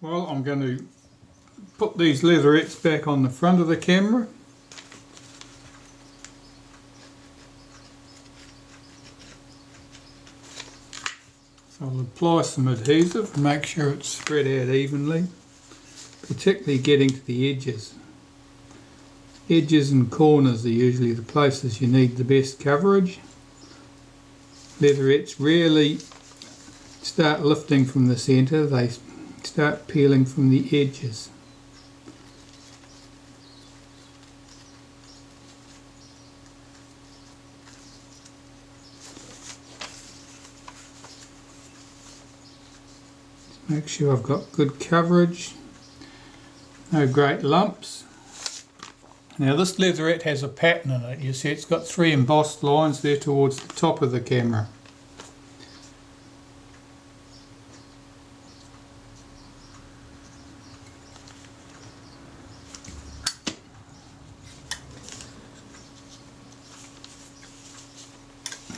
Well, I'm going to put these leatherettes back on the front of the camera. So I'll apply some adhesive and make sure it's spread out evenly, particularly getting to the edges. Edges and corners are usually the places you need the best coverage. Leatherettes rarely start lifting from the centre, they start peeling from the edges. Just make sure I've got good coverage, no great lumps. Now this leatherette has a pattern in it. You see it's got 3 embossed lines there towards the top of the camera.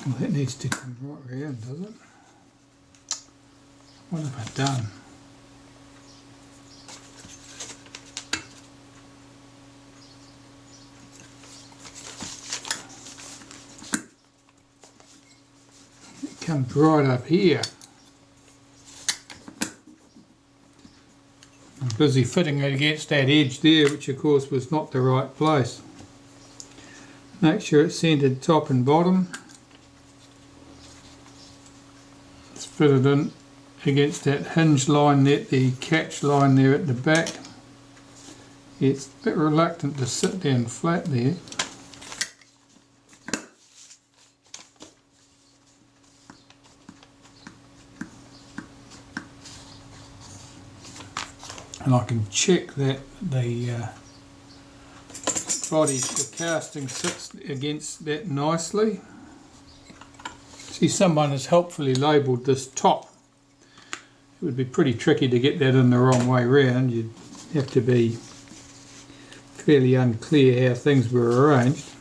Well, that needs to come right round, does it? What have I done? It comes right up here. I'm busy fitting it against that edge there, which of course was not the right place. Make sure it's centered top and bottom. Fit it in against that hinge line there, the catch line there at the back. It's a bit reluctant to sit down flat there. And I can check that the body for casting sits against that nicely. See, someone has helpfully labelled this top. It would be pretty tricky to get that in the wrong way round. You'd have to be fairly unclear how things were arranged.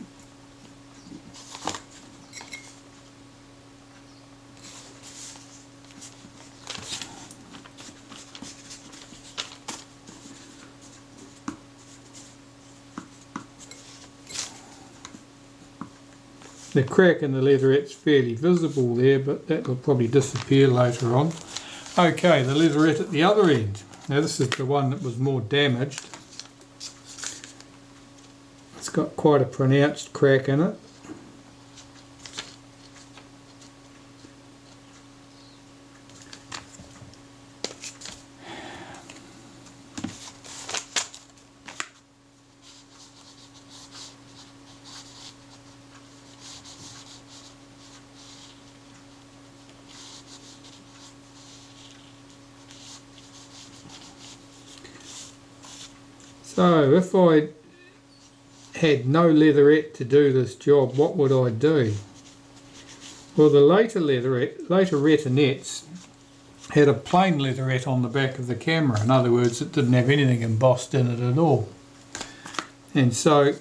The crack in the leatherette's fairly visible there, but that will probably disappear later on. Okay, the leatherette at the other end. Now this is the one that was more damaged. It's got quite a pronounced crack in it. So if I had no leatherette to do this job, what would I do? Well, the later retinettes had a plain leatherette on the back of the camera. In other words, it didn't have anything embossed in it at all. And so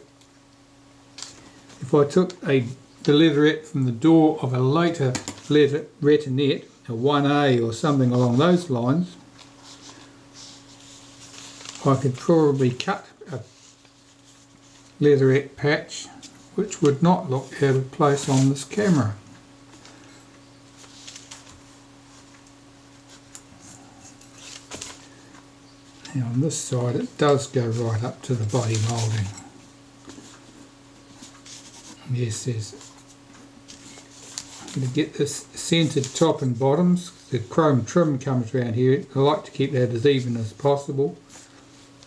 if I took the leatherette from the door of a later retinette, a 1A or something along those lines, I could probably cut a leatherette patch which would not look out of place on this camera. Now on this side it does go right up to the body moulding. Yes, I'm going to get this centered top and bottoms. The chrome trim comes around here. I like to keep that as even as possible.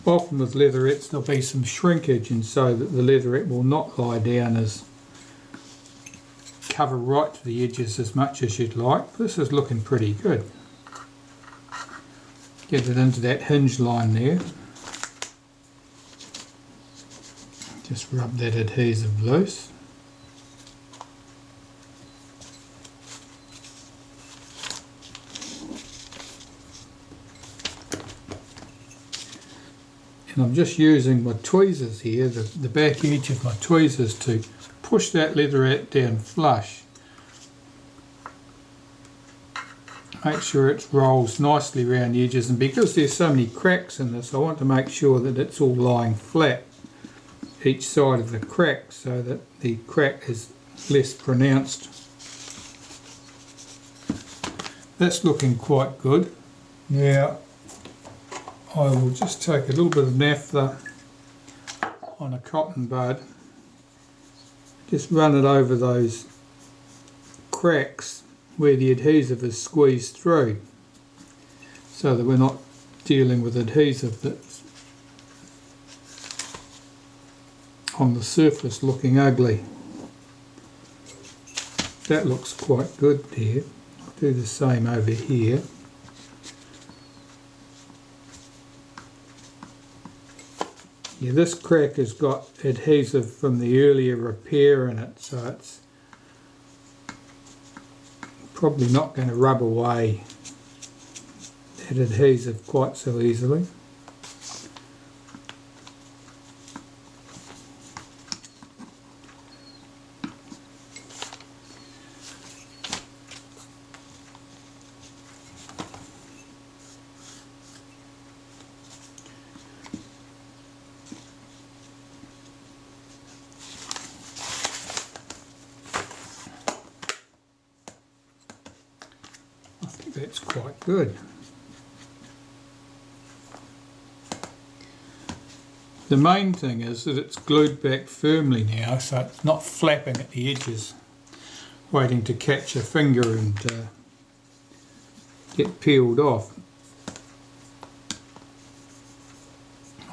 Often with leatherettes there'll be some shrinkage, and so that the leatherette will not lie down as cover right to the edges as much as you'd like. This is looking pretty good. Get it into that hinge line there. Just rub that adhesive loose. And I'm just using my tweezers here, the back edge of my tweezers, to push that leatherette down flush. make sure it rolls nicely around the edges, and because there's so many cracks in this, I want to make sure that it's all lying flat each side of the crack so that the crack is less pronounced. That's looking quite good. Now I will just take a little bit of naphtha on a cotton bud, just run it over those cracks where the adhesive is squeezed through, so that we're not dealing with adhesive that's on the surface looking ugly. That looks quite good there. I'll do the same over here. Yeah, this crack has got adhesive from the earlier repair in it, so it's probably not going to rub away that adhesive quite so easily. That's quite good. The main thing is that it's glued back firmly now, so it's not flapping at the edges, waiting to catch a finger and get peeled off.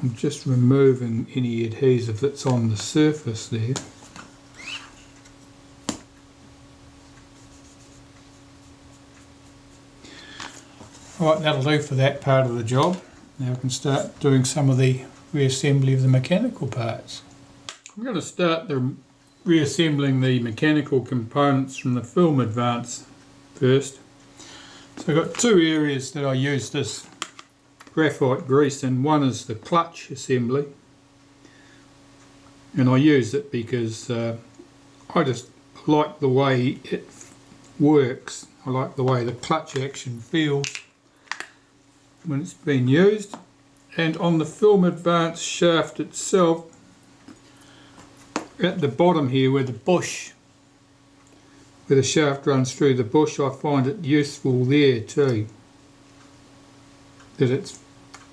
I'm just removing any adhesive that's on the surface there. Right, that'll do for that part of the job. Now we can start doing some of the reassembly of the mechanical parts. I'm going to start reassembling the mechanical components from the film advance first. So I've got two areas that I use this graphite grease in. One is the clutch assembly, and I use it because I just like the way it works. I like the way the clutch action feels when it's been used. And on the film advance shaft itself, at the bottom here where the bush, where the shaft runs through the bush, I find it useful there too, that it's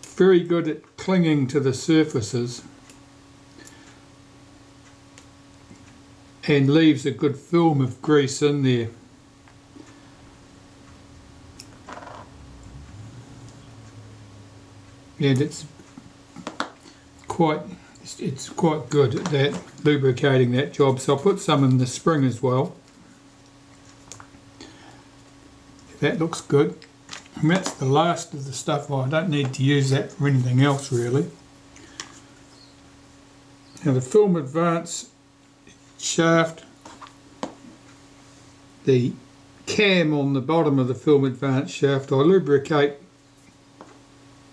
very good at clinging to the surfaces and leaves a good film of grease in there. And it's quite good at that, lubricating that job. So I'll put some in the spring as well. That looks good. And that's the last of the stuff. I don't need to use that for anything else really. Now the film advance shaft, the cam on the bottom of the film advance shaft, I lubricate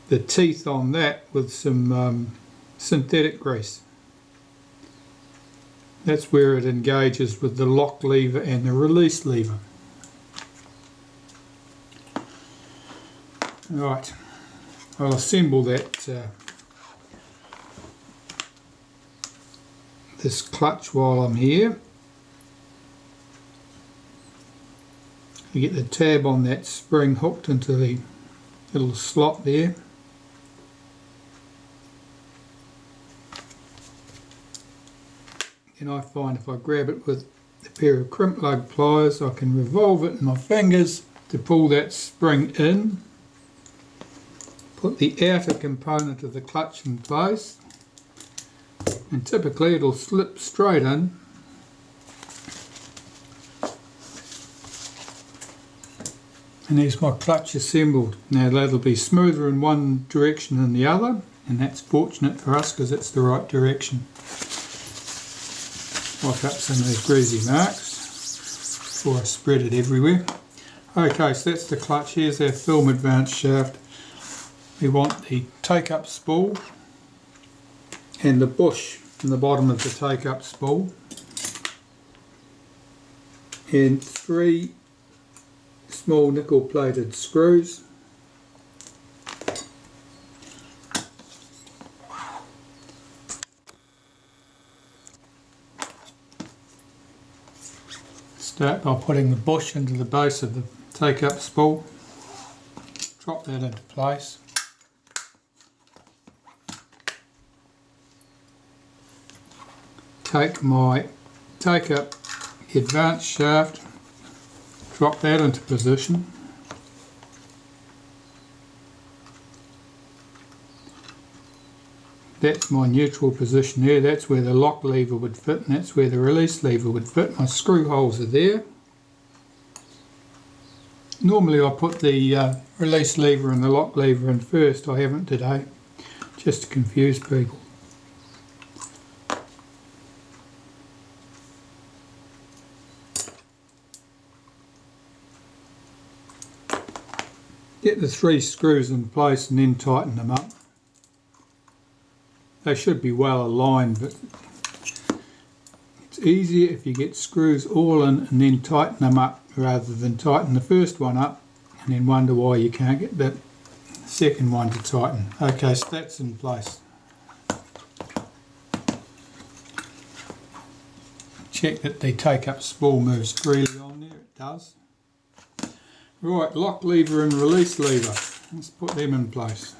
the teeth on that with some synthetic grease. That's where it engages with the lock lever and the release lever. Right, I'll assemble that this clutch while I'm here. You get the tab on that spring hooked into the little slot there. And I find if I grab it with a pair of crimp lug pliers, I can revolve it in my fingers to pull that spring in, put the outer component of the clutch in place, and typically it'll slip straight in. And there's my clutch assembled. Now that'll be smoother in one direction than the other, and that's fortunate for us because it's the right direction. Wipe up some of those greasy marks before I spread it everywhere. Okay, so that's the clutch. Here's our film advance shaft. We want the take-up spool and the bush in the bottom of the take-up spool, and 3 small nickel plated screws. Start by putting the bush into the base of the take-up spool. Drop that into place. Take my take-up advanced shaft, drop that into position. That's my neutral position there, that's where the lock lever would fit and that's where the release lever would fit. My screw holes are there. Normally I put the release lever and the lock lever in first, I haven't today, just to confuse people. Get the 3 screws in place and then tighten them up. They should be well aligned, but it's easier if you get screws all in and then tighten them up rather than tighten the first one up and then wonder why you can't get the second one to tighten. Okay, so that's in place. Check that the take-up spool moves freely on there, it does. Right, lock lever and release lever. Let's put them in place.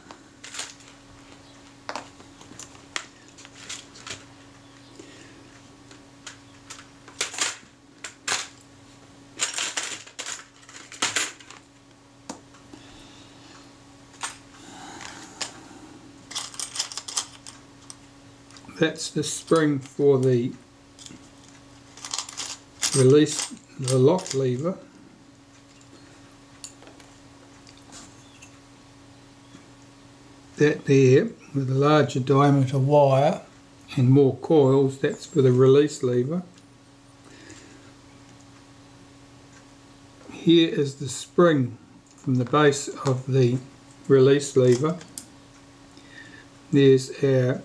That's the spring for the release, the lock lever. That there with a larger diameter wire and more coils, that's for the release lever. Here is the spring from the base of the release lever. There's our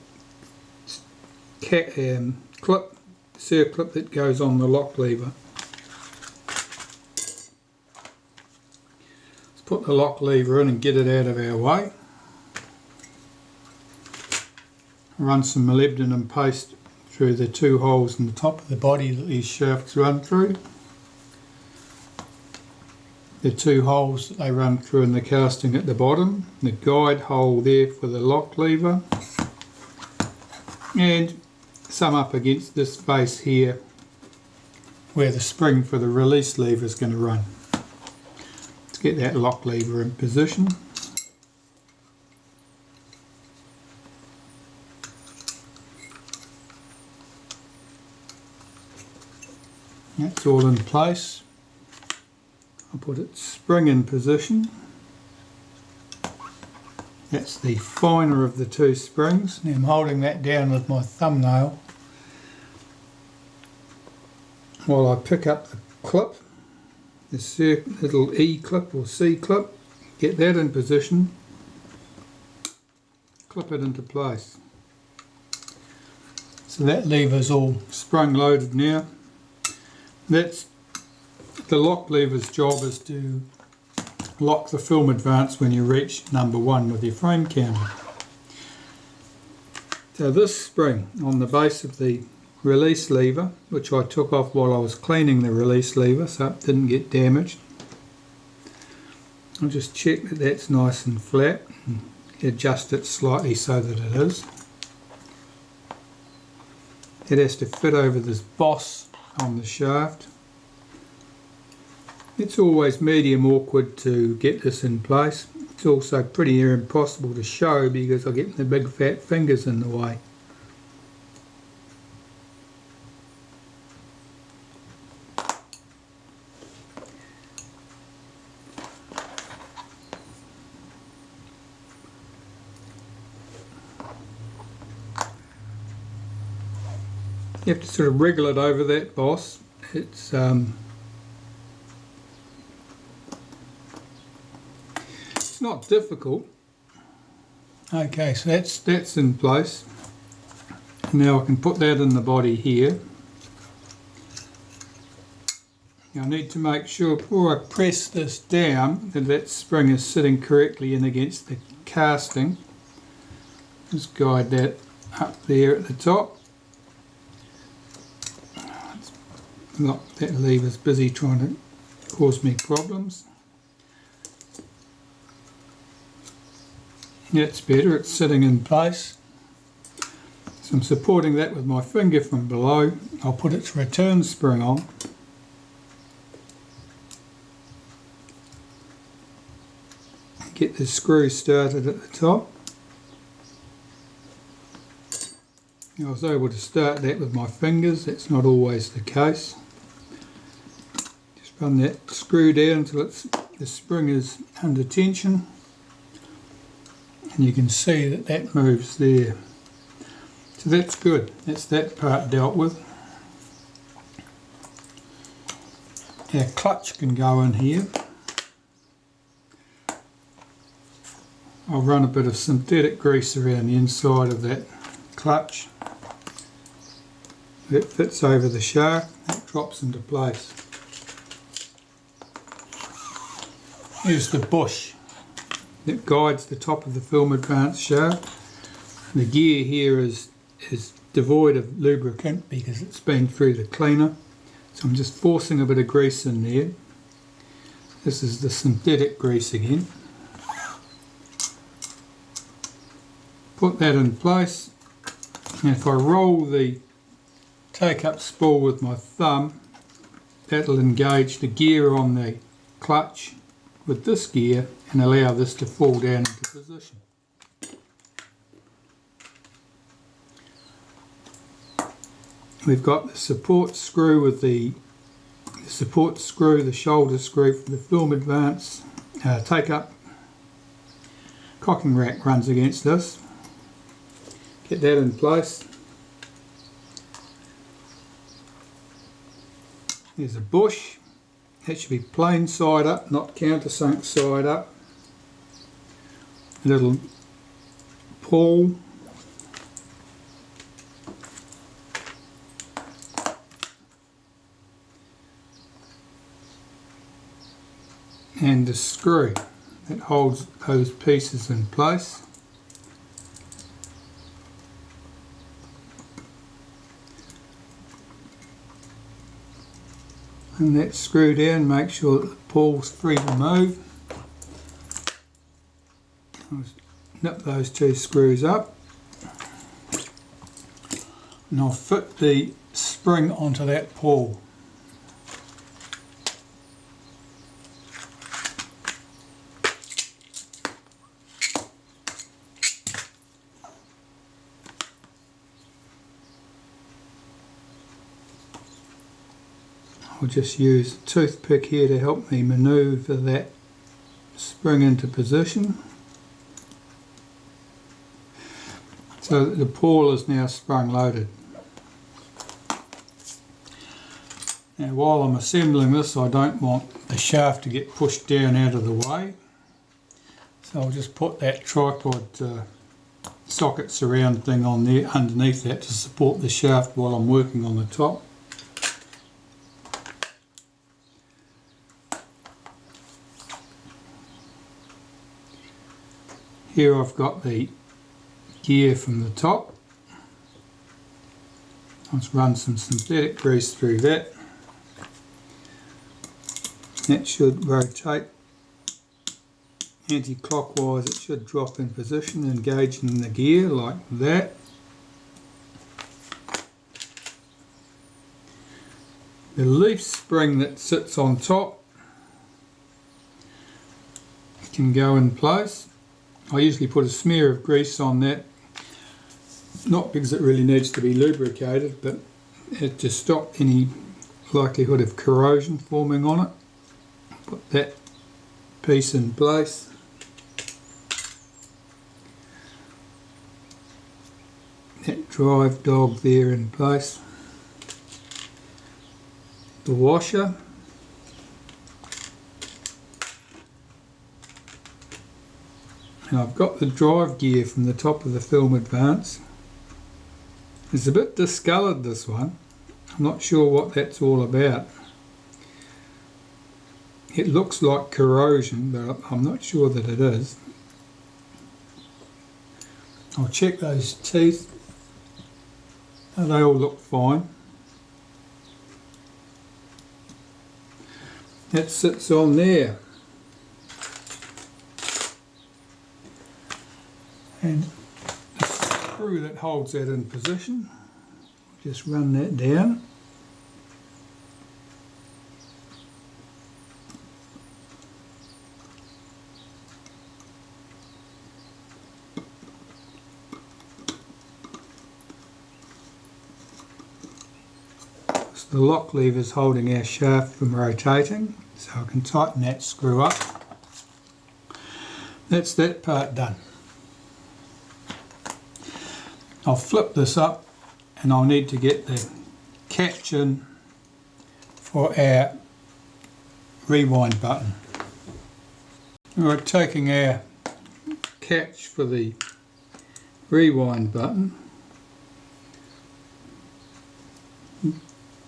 clip, circlip that goes on the lock lever. Let's put the lock lever in and get it out of our way. Run some molybdenum paste through the 2 holes in the top of the body that these shafts run through. The 2 holes that they run through in the casting at the bottom, the guide hole there for the lock lever, and some up against this face here where the spring for the release lever is going to run. Let's get that lock lever in position. That's all in place. I'll put its spring in position. That's the finer of the 2 springs. Now I'm holding that down with my thumbnail while I pick up the clip, the little E clip or C clip, get that in position, clip it into place. So that lever's all sprung loaded now. That's the lock lever's job, is to lock the film advance when you reach number 1 with your frame counter. So this spring on the base of the release lever, which I took off while I was cleaning the release lever so it didn't get damaged. I'll just check that that's nice and flat and adjust it slightly so that it is. It has to fit over this boss on the shaft. It's always medium awkward to get this in place. It's also pretty near impossible to show because I get the big fat fingers in the way. You have to sort of wriggle it over that boss. It's not difficult. Okay, so that's in place. Now I can put that in the body here. Now I need to make sure before I press this down that that spring is sitting correctly in against the casting. Just guide that up there at the top. Look, that lever's busy trying to cause me problems. That's better, it's sitting in place. So I'm supporting that with my finger from below. I'll put its return spring on. Get the screw started at the top. I was able to start that with my fingers, that's not always the case. Just run that screw down until the spring is under tension. And you can see that that moves there. So that's good, that's that part dealt with. Our clutch can go in here. I'll run a bit of synthetic grease around the inside of that clutch. That fits over the shaft, that drops into place. Here's the bush that guides the top of the film advance shaft. The gear here is devoid of lubricant because it's been through the cleaner. So I'm just forcing a bit of grease in there. This is the synthetic grease again. Put that in place, and if I roll the take-up spool with my thumb, that'll engage the gear on the clutch with this gear and allow this to fall down into position. We've got the support screw with the shoulder screw for the film advance take-up. Cocking rack runs against this. Get that in place. There's a bush. That should be plain side up, not countersunk side up. A little pawl. And a screw that holds those pieces in place. And that screw down, make sure that the pawl's free to move. I'll nip those two screws up. And I'll fit the spring onto that pawl. I'll just use a toothpick here to help me manoeuvre that spring into position. So that the pawl is now sprung loaded. Now while I'm assembling this, I don't want the shaft to get pushed down out of the way. So I'll just put that tripod socket surround thing on there underneath that to support the shaft while I'm working on the top. Here I've got the gear from the top. Let's run some synthetic grease through that. That should rotate anti-clockwise. It should drop in position, engaging the gear like that. The leaf spring that sits on top can go in place. I usually put a smear of grease on that, not because it really needs to be lubricated, but to stop any likelihood of corrosion forming on it. Put that piece in place. That drive dog there in place. The washer. And I've got the drive gear from the top of the film advance. It's a bit discoloured, this one. I'm not sure what that's all about. It looks like corrosion, but I'm not sure that it is. I'll check those teeth. They all look fine. That sits on there. And the screw that holds that in position, just run that down. The lock lever is holding our shaft from rotating, so I can tighten that screw up. That's that part done. I'll flip this up and I'll need to get the catch in for our rewind button. We're taking our catch for the rewind button.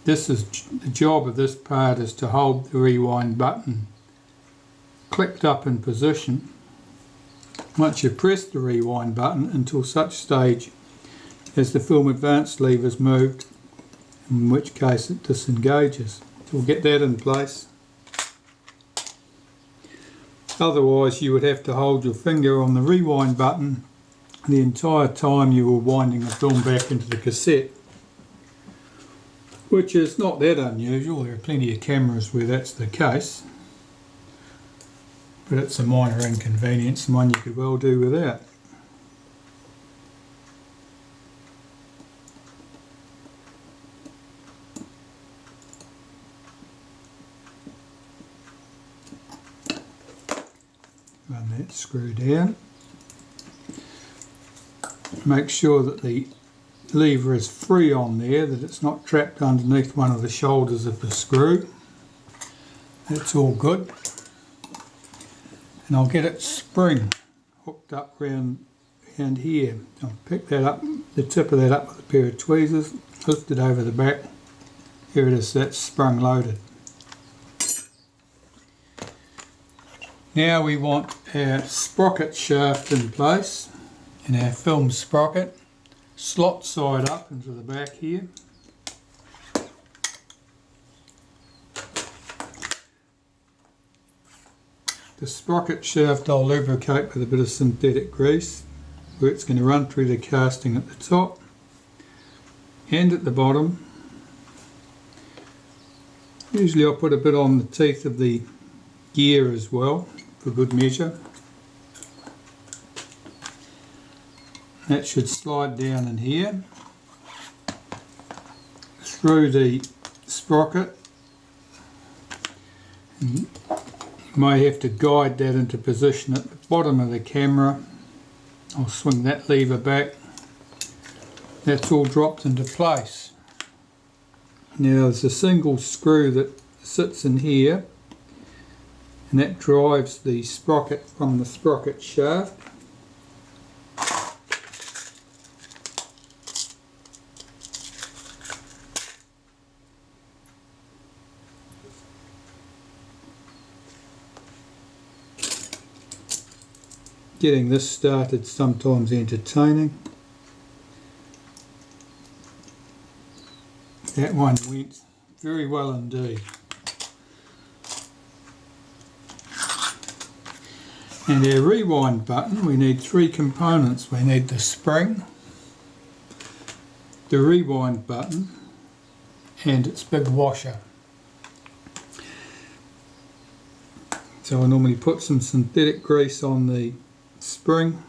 This is the job of this part, is to hold the rewind button clicked up in position once you press the rewind button until such stage as the film advance lever is moved, in which case it disengages. So we'll get that in place. Otherwise you would have to hold your finger on the rewind button the entire time you were winding the film back into the cassette, which is not that unusual. There are plenty of cameras where that's the case, but it's a minor inconvenience and one you could well do without. Run that screw down. Make sure that the lever is free on there, that it's not trapped underneath one of the shoulders of the screw. That's all good. And I'll get its spring hooked up round here. I'll pick that up, the tip of that up with a pair of tweezers, lift it over the back. Here it is, that's sprung loaded. Now we want our sprocket shaft in place, and our film sprocket slot side up into the back here. The sprocket shaft I'll lubricate with a bit of synthetic grease, where it's going to run through the casting at the top and at the bottom. Usually I'll put a bit on the teeth of the gear as well, for good measure. That should slide down in here, through the sprocket, and you may have to guide that into position at the bottom of the camera. I'll swing that lever back. That's all dropped into place. Now there's a single screw that sits in here, and that drives the sprocket from the sprocket shaft. Getting this started sometimes entertaining. That one went very well indeed. And our rewind button, we need three components. We need the spring, the rewind button, and its big washer. So I normally put some synthetic grease on the spring,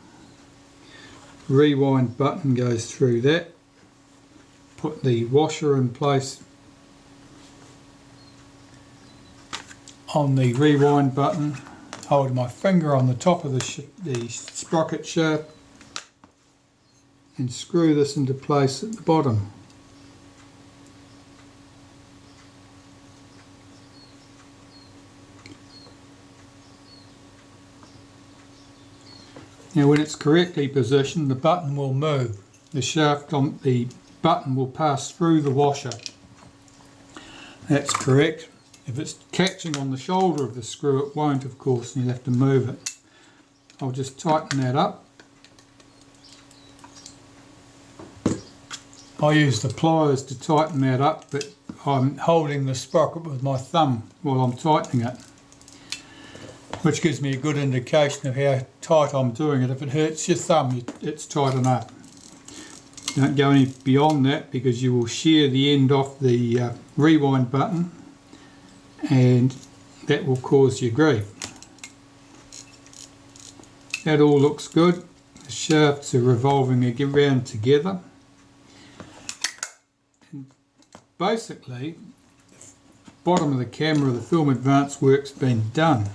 rewind button goes through that, put the washer in place on the rewind button, hold my finger on the top of the sprocket shaft and screw this into place at the bottom. Now when it's correctly positioned, the button will move. The shaft on the button will pass through the washer. That's correct. If it's catching on the shoulder of the screw, it won't, of course, and you'll have to move it. I'll just tighten that up. I use the pliers to tighten that up, but I'm holding the sprocket with my thumb while I'm tightening it, which gives me a good indication of how tight I'm doing it. If it hurts your thumb, it's tight enough. Don't go any beyond that, because you will shear the end off the rewind button, and that will cause you grief. That all looks good. The shafts are revolving around together. And basically, the bottom of the camera, the film advance work's been done.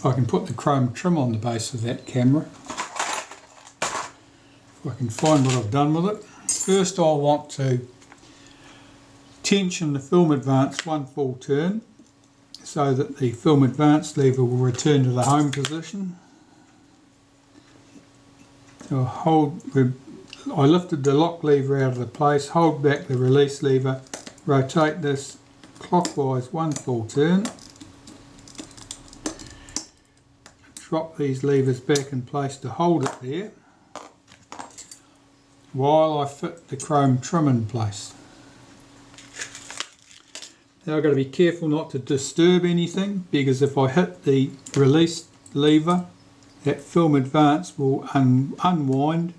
I can put the chrome trim on the base of that camera. If I can find what I've done with it. First, I'll want to tension the film advance one full turn so that the film advance lever will return to the home position. I lifted the lock lever out of the place, hold back the release lever, rotate this clockwise one full turn, drop these levers back in place to hold it there while I fit the chrome trim in place. Now I've got to be careful not to disturb anything, because if I hit the release lever, that film advance will unwind,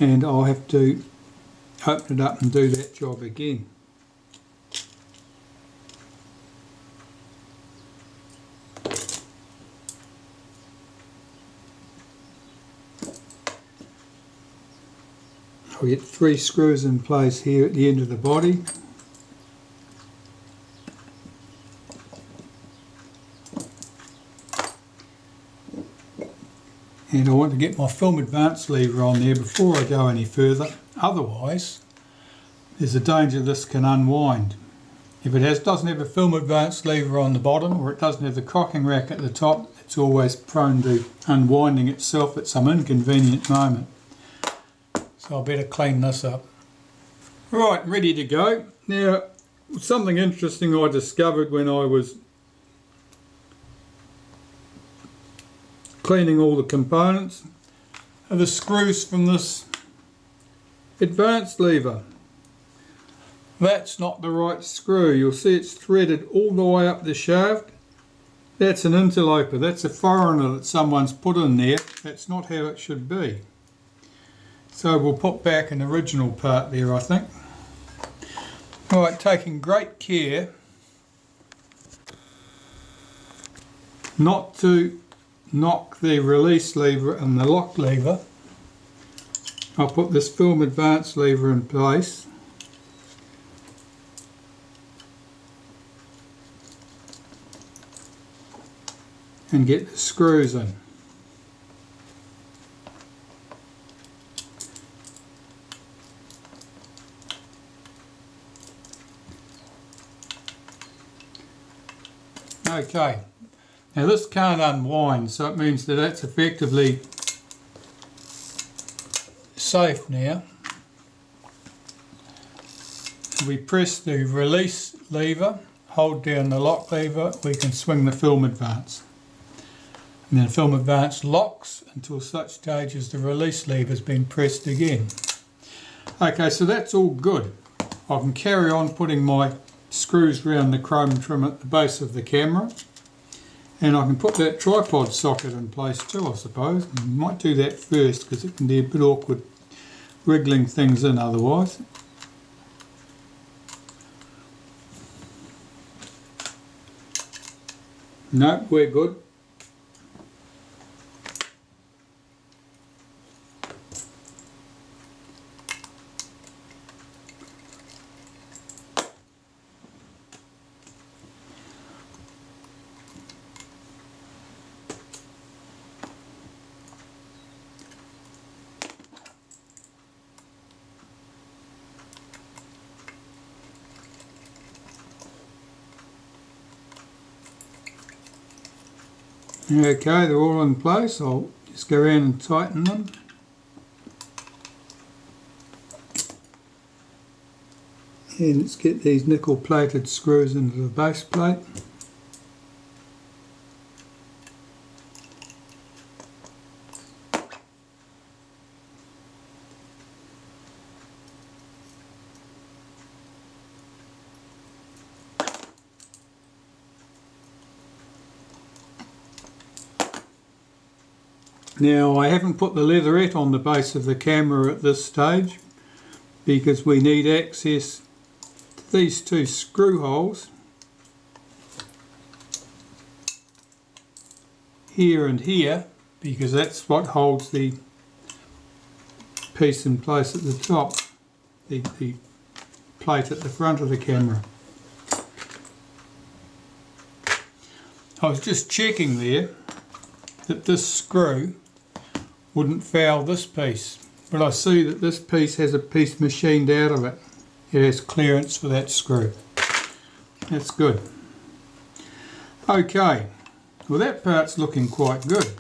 and I'll have to open it up and do that job again. I'll get 3 screws in place here at the end of the body. And I want to get my film advance lever on there before I go any further, otherwise there's a danger this can unwind. If it doesn't have a film advance lever on the bottom, or it doesn't have the cocking rack at the top, it's always prone to unwinding itself at some inconvenient moment. So I better clean this up. Right, ready to go. Now, something interesting I discovered when I was cleaning all the components are the screws from this advance lever. That's not the right screw. You'll see it's threaded all the way up the shaft. That's an interloper. That's a foreigner that someone's put in there. That's not how it should be. So we'll put back an original part there, I think. Alright, taking great care not to knock the release lever and the lock lever. I'll put this film advance lever in place. And get the screws in. Okay. Now this can't unwind, so it means that that's effectively safe now. We press the release lever, hold down the lock lever, we can swing the film advance. And then the film advance locks until such stage as the release lever has been pressed again. Okay, so that's all good. I can carry on putting my screws around the chrome trim at the base of the camera. And I can put that tripod socket in place too, I suppose. I might do that first because it can be a bit awkward wriggling things in otherwise. No, we're good. Okay, they're all in place. I'll just go around and tighten them. And let's get these nickel plated screws into the base plate. Now I haven't put the leatherette on the base of the camera at this stage because we need access to these two screw holes here and here, because that's what holds the piece in place at the top, the plate at the front of the camera. I was just checking there that this screw wouldn't foul this piece, but I see that this piece has a piece machined out of it. It has clearance for that screw. That's good. Okay, well that part's looking quite good.